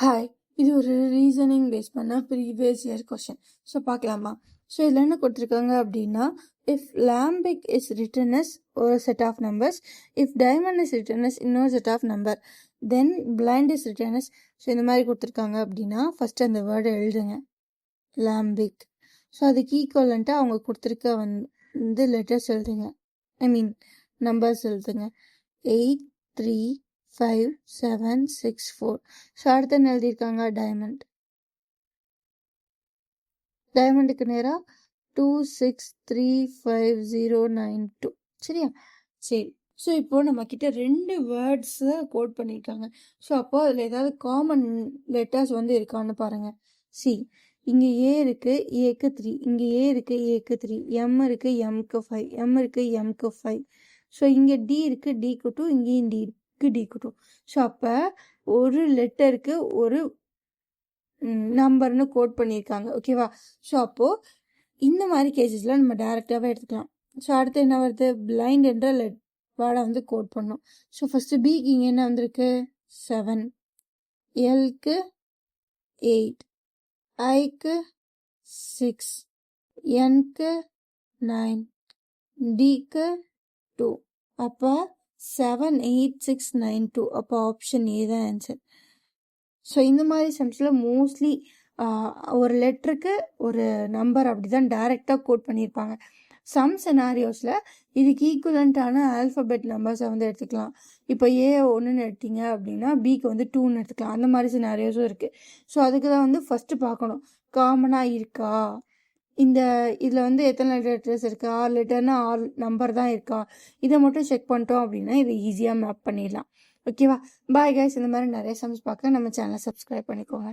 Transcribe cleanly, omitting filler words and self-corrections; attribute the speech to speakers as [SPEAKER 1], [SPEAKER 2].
[SPEAKER 1] Hi, இது ஒரு reasoning base பண்ண ப்ரீவியஸ் இயர் கொஷின். ஸோ பார்க்கலாமா? ஸோ இதில் என்ன கொடுத்துருக்காங்க அப்படின்னா, if lambic is written as ஒரு set of numbers, if diamond is written as இன்னொரு set of number, then blind is written as. So இந்த மாதிரி கொடுத்துருக்காங்க அப்படின்னா ஃபஸ்ட்டு அந்த வேர்டை எழுதுங்க, லாம்பிக். ஸோ அதுக்கு ஈக்குவலண்ட்டாக அவங்க கொடுத்துருக்க வந்து லெட்டர்ஸ் எழுதுங்க, ஐ மீன் நம்பர்ஸ் எழுதுங்க. 8, 3, 5, 7, 6, 4. ஸோ அடுத்து என்ன எழுதியிருக்காங்க, டைமண்ட். டைமண்டுக்கு நேராக 2, 6, 3, 5, 0, 9, 2. சரியா? சரி. ஸோ இப்போ நம்ம கிட்ட 2 வேர்ட்ஸை கோட் பண்ணியிருக்காங்க. ஸோ அப்போ அதில் ஏதாவது காமன் லெட்டர்ஸ் வந்து இருக்கான்னு பாருங்க. சி, இங்கே ஏ இருக்கு, ஏக்கு 3. இங்கே ஏ இருக்கு, ஏக்கு 3. எம் இருக்கு, எம்க்கு 5. எம் இருக்கு, எம்க்கு 5. ஸோ இங்கே டி இருக்கு, டிக்கு 2. இங்கேயும் டி இருக்கு, டிக்கு 2. ஸோ அப்போ ஒரு லெட்டருக்கு ஒரு நம்பர்னு கோட் பண்ணியிருக்காங்க. ஓகேவா? ஸோ அப்போது இந்த மாதிரி கேசஸில் நம்ம டைரெக்டாகவே எடுத்துக்கலாம். ஸோ அடுத்து என்ன வருது, பிளைண்ட் என்ற வேர்டை வந்து கோட் பண்ணோம். ஸோ ஃபஸ்ட்டு பிக்கு இங்கே என்ன வந்திருக்கு, 7. எல்க்கு 8. ஐக்கு 6. என்க்கு 9. டிக்கு 2. அப்போ 7, 8, 6, 9, 2. அப்போ ஆப்ஷன் ஏ தான் ஆன்சர். ஸோ இந்த மாதிரி சம்ஸில் மோஸ்ட்லி ஒரு லெட்டருக்கு ஒரு நம்பர் அப்படி தான் டைரெக்டாக கோட் பண்ணியிருப்பாங்க. சம் சினாரியோஸில் இதுக்கு ஈக்குவலண்ட்டான ஆல்ஃபபெட் நம்பர்ஸை வந்து எடுத்துக்கலாம். இப்போ ஏ 1ன்னு எடுத்தீங்க அப்படின்னா பிக்கு வந்து 2ன்னு எடுத்துக்கலாம். அந்த மாதிரி சினாரியோஸும் இருக்குது. ஸோ அதுக்கு தான் வந்து ஃபஸ்ட்டு பார்க்கணும், காமனாக இருக்கா, இந்த இதில் வந்து எத்தனை லெட்டர்ஸ் இருக்குது, 6 லெட்டர்னா 6 நம்பர் தான் இருக்கா, இதை மட்டும் செக் பண்ணிட்டோம் அப்படின்னா இதை ஈஸியாக மேப் பண்ணிடலாம். ஓகேவா? Bye guys. இந்த மாதிரி நிறைய சம்ஸ் பார்க்க நம்ம சேனலை சப்ஸ்கிரைப் பண்ணிக்கோங்க.